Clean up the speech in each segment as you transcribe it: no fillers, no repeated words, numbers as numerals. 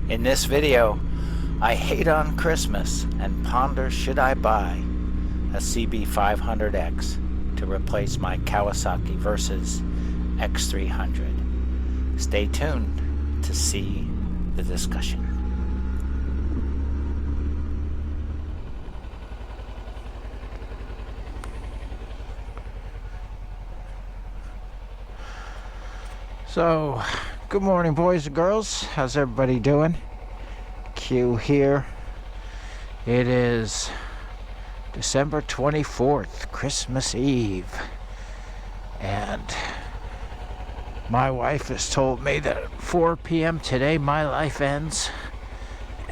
In this video, I hate on Christmas and ponder should I buy a CB500X to replace my Kawasaki Versys X300. Stay tuned to see the discussion. So, good morning, boys and girls. How's everybody doing? Q here. It is December 24th, Christmas Eve. And my wife has told me that at 4 p.m. today my life ends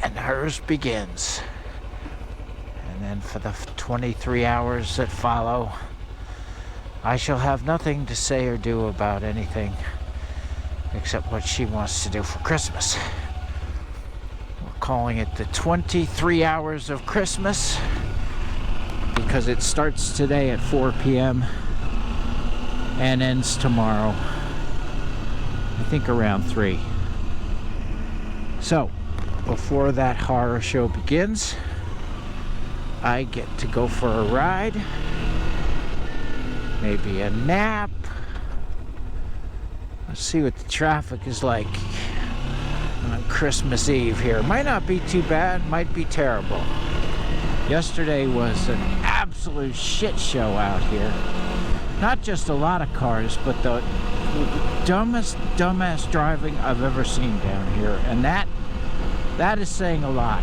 and hers begins. And then for the 23 hours that follow, I shall have nothing to say or do about anything except what she wants to do for Christmas. We're calling it the 23 hours of Christmas because it starts today at 4 p.m. and ends tomorrow, I think around 3. So, before that horror show begins, I get to go for a ride, maybe a nap. Let's see what the traffic is like on Christmas Eve here. Might not be too bad, might be terrible. Yesterday was an absolute shit show out here. Not just a lot of cars, but the dumbass driving I've ever seen down here. And that is saying a lot.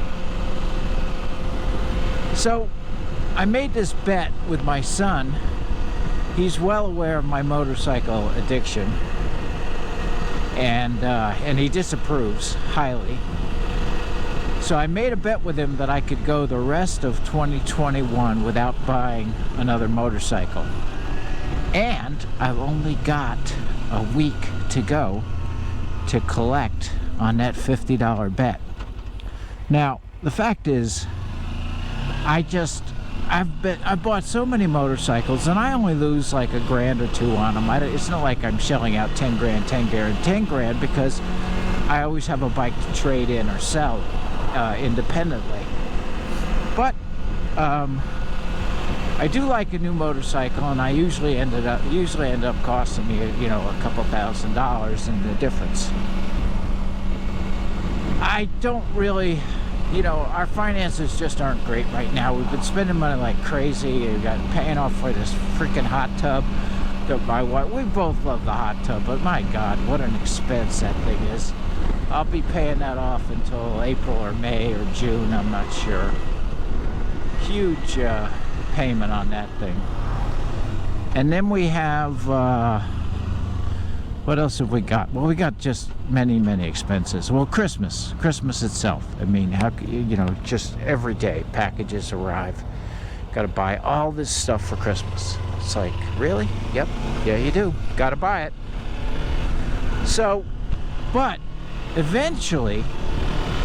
So, I made this bet with my son. He's well aware of my motorcycle addiction. And he disapproves highly. So I made a bet with him that I could go the rest of 2021 without buying another motorcycle. And I've only got a week to go to collect on that $50 bet. Now, the fact is, I've bought so many motorcycles and I only lose like $1 grand or $2 on them. It's not like I'm shelling out 10 grand because I always have a bike to trade in or sell independently. But I do like a new motorcycle, and I usually end up costing me, a couple $1,000s in the difference. I don't really. Our finances just aren't great right now. We've been spending money like crazy. We've got paying off for this freaking hot tub. My wife, we both love the hot tub, but my God, what an expense that thing is. I'll be paying that off until April or May or June, I'm not sure. Huge payment on that thing. And then we have... what else have we got? Well, we got just many expenses. Well, Christmas itself. I mean, just every day packages arrive. Got to buy all this stuff for Christmas. It's like, really? Yep. Yeah, you do. Got to buy it. So, but eventually,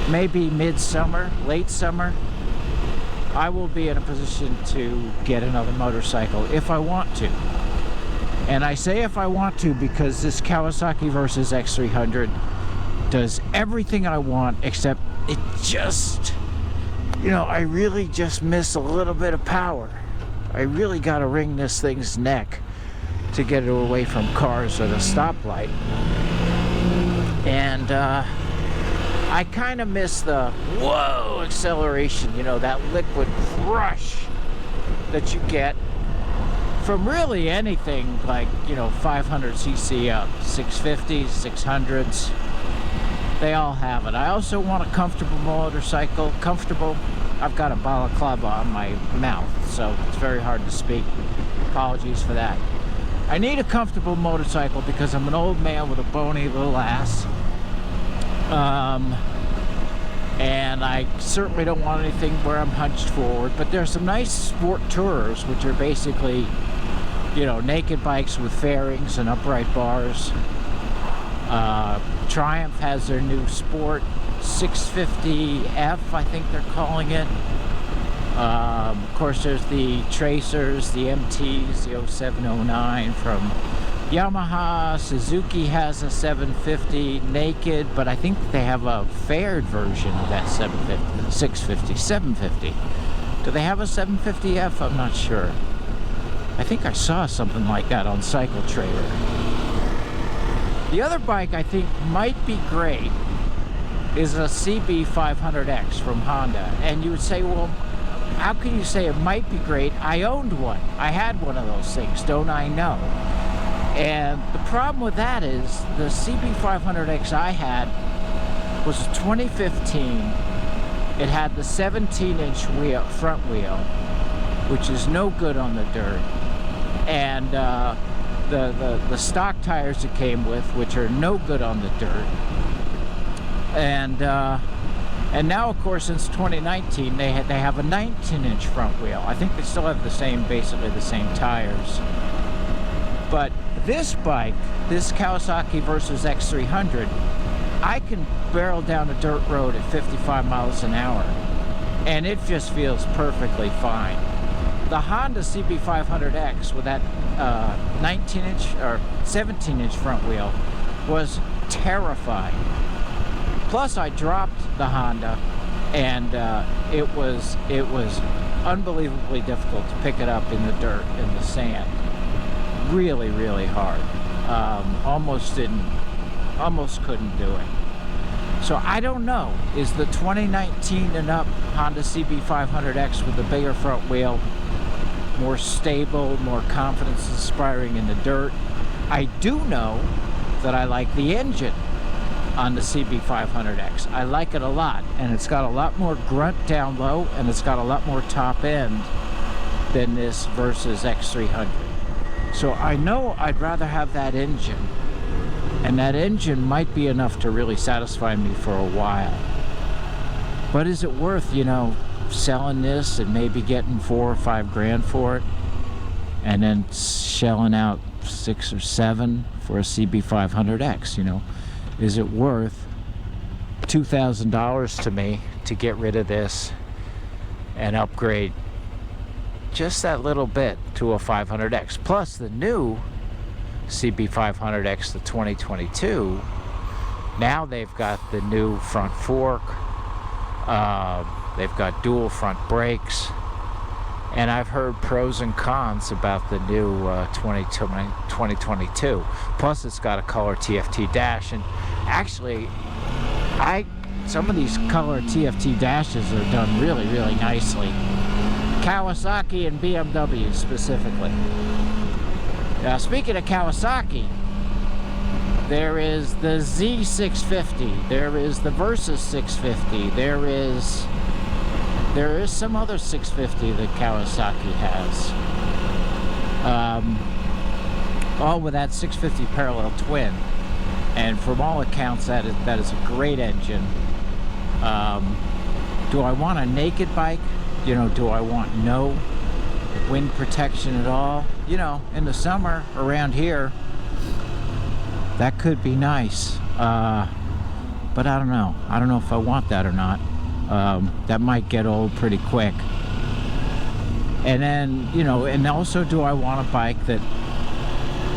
maybe midsummer, late summer, I will be in a position to get another motorcycle if I want to. And I say if I want to because this Kawasaki Versys X300 does everything I want, except it just, I really just miss a little bit of power. I really got to wring this thing's neck to get it away from cars at a stoplight. And I kind of miss the whoa acceleration, that liquid rush that you get from really anything like 500cc up, 650s, 600s, they all have it. I also want a comfortable motorcycle. Comfortable. I've got a balaclava on my mouth, so it's very hard to speak. Apologies for that. I need a comfortable motorcycle because I'm an old man with a bony little ass. And I certainly don't want anything where I'm hunched forward, but there's some nice sport tourers, which are basically naked bikes with fairings and upright bars. Triumph has their new Sport 650F, I think they're calling it. Of course, there's the Tracers, the MTs, the 0709 from Yamaha, Suzuki has a 750 naked, but I think they have a faired version of that 750. Do they have a 750F? I'm not sure. I think I saw something like that on Cycle Trader. The other bike I think might be great is a CB500X from Honda. And you would say, well, how can you say it might be great? I owned one. I had one of those things, don't I know? And the problem with that is the CB500X I had was a 2015. It had the 17-inch front wheel, which is no good on the dirt. And the stock tires it came with, which are no good on the dirt. And now, of course, since 2019, they have a 19-inch front wheel. I think they still have basically the same tires. But this bike, this Kawasaki Versys X300, I can barrel down a dirt road at 55 miles an hour, and it just feels perfectly fine. The Honda CB500X with that 19-inch or 17-inch front wheel was terrifying. Plus, I dropped the Honda, and it was unbelievably difficult to pick it up in the dirt, in the sand. Really, really hard. Almost couldn't do it. So I don't know, is the 2019 and up Honda CB500X with the bigger front wheel more stable, more confidence inspiring in the dirt? I do know that I like the engine on the CB500X. I like it a lot, and it's got a lot more grunt down low, and it's got a lot more top end than this Versys X300. So I know I'd rather have that engine, and that engine might be enough to really satisfy me for a while. But is it worth, you know, selling this and maybe getting $4 or $5 grand for it, and then shelling out $6 or $7 for a CB500X? You know, is it worth $2,000 to me to get rid of this and upgrade just that little bit to a 500X? Plus the new CB500X, the 2022, now they've got the new front fork, they've got dual front brakes, and I've heard pros and cons about the new 2022. Plus it's got a color TFT dash, and actually some of these color TFT dashes are done really, really nicely. Kawasaki and BMW specifically. Speaking of Kawasaki, there is the Z650, there is the Versys 650, there is some other 650 that Kawasaki has. All with that 650 parallel twin, and from all accounts that is a great engine. Do I want a naked bike? You know, do I want no wind protection at all? You know, in the summer around here, that could be nice. But I don't know. I don't know if I want that or not. That might get old pretty quick. And then, you know, and also, do I want a bike that,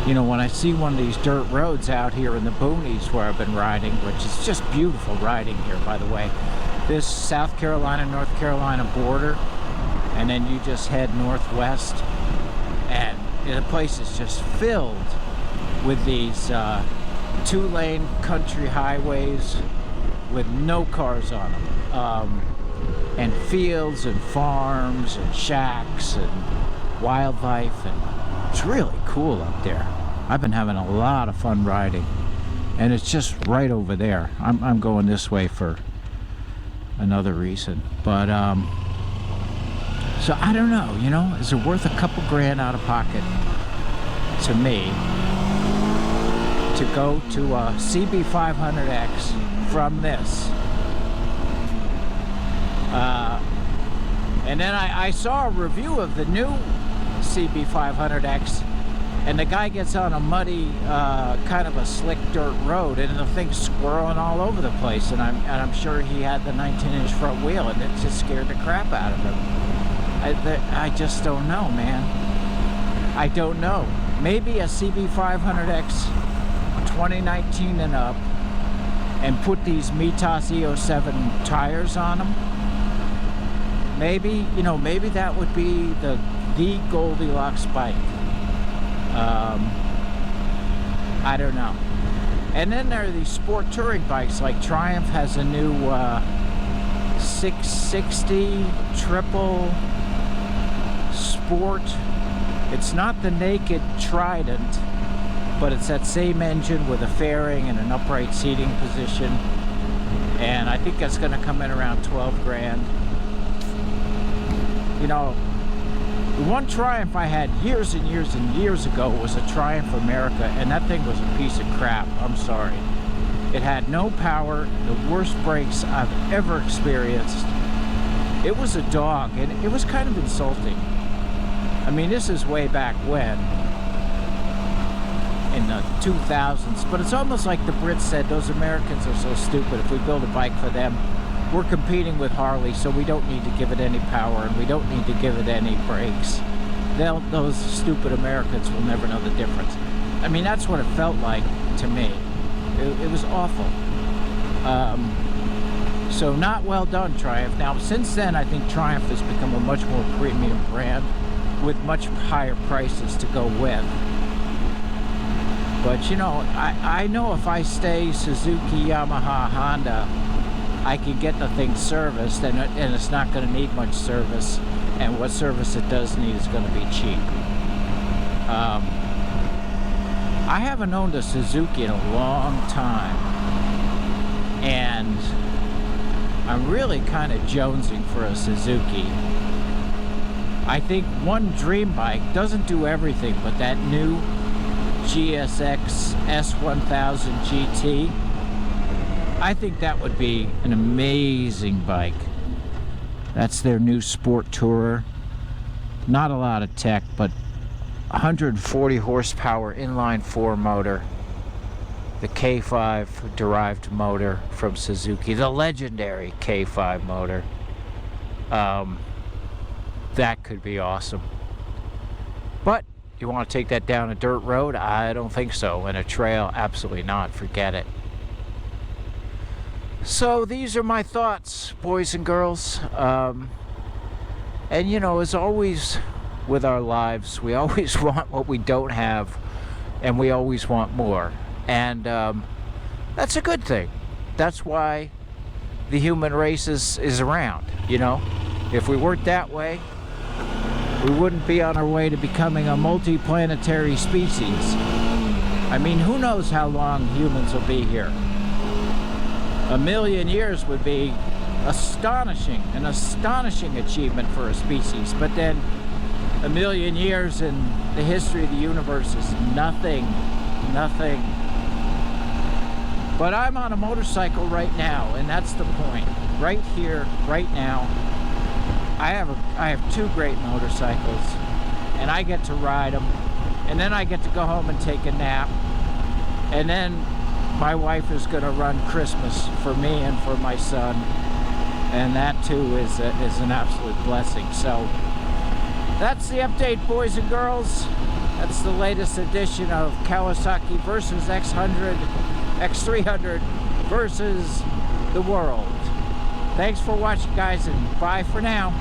you know, when I see one of these dirt roads out here in the boonies where I've been riding, which is just beautiful riding here, by the way, this South Carolina, North Carolina border, and then you just head northwest, and the place is just filled with these two-lane country highways with no cars on them, and fields and farms and shacks and wildlife, and it's really cool up there. I've been having a lot of fun riding, and it's just right over there. I'm going this way for another reason, but so I don't know, you know, is it worth a couple grand out of pocket to me to go to a CB500X from this? And then I saw a review of the new CB500X, and the guy gets on a muddy, kind of a slick dirt road, and the thing's squirreling all over the place, and I'm sure he had the 19-inch front wheel, and it just scared the crap out of him. I just don't know, man. I don't know. maybe a CB500X 2019 and up, and put these Mitas EO7 tires on them. Maybe, you know, maybe that would be the Goldilocks bike. I don't know. And then there are these sport touring bikes, like Triumph has a new 660 triple sport. It's not the naked Trident, but it's that same engine with a fairing and an upright seating position. And I think that's going to come in around 12 grand. You know, the one Triumph I had years and years and years ago was a Triumph America, and that thing was a piece of crap. I'm sorry. It had no power, the worst brakes I've ever experienced. It was a dog, and it was kind of insulting. I mean, this is way back when, in the 2000s, but it's almost like the Brits said, those Americans are so stupid. If we build a bike for them, we're competing with Harley, so we don't need to give it any power, and we don't need to give it any brakes. Those stupid Americans will never know the difference. I mean, that's what it felt like to me. It was awful. So not well done, Triumph. Now, since then, I think Triumph has become a much more premium brand with much higher prices to go with. But, you know, I know if I stay Suzuki, Yamaha, Honda, I can get the thing serviced, and it's not going to need much service, and what service it does need is going to be cheap. I haven't owned a Suzuki in a long time, and I'm really kind of jonesing for a Suzuki. I think one dream bike doesn't do everything, but that new GSX S1000 GT, I think that would be an amazing bike. That's their new sport tourer. Not a lot of tech, but 140 horsepower inline 4 motor. The K5 derived motor from Suzuki, the legendary K5 motor. That could be awesome. But you want to take that down a dirt road? I don't think so. And a trail? Absolutely not. Forget it. So these are my thoughts, boys and girls. And you know, as always with our lives, we always want what we don't have, and we always want more. And that's a good thing. That's why the human race is around, you know. If we weren't that way, we wouldn't be on our way to becoming a multi-planetary species. I mean, who knows how long humans will be here? 1,000,000 years would be an astonishing achievement for a species. But then 1,000,000 years in the history of the universe is nothing. But I'm on a motorcycle right now, and that's the point. Right here, right now, I have two great motorcycles, and I get to ride them, and then I get to go home and take a nap, and then my wife is going to run Christmas for me and for my son, and that too is an absolute blessing. So that's the update, boys and girls. That's the latest edition of Kawasaki Versys X100, X300 versus the world. Thanks for watching, guys, and bye for now.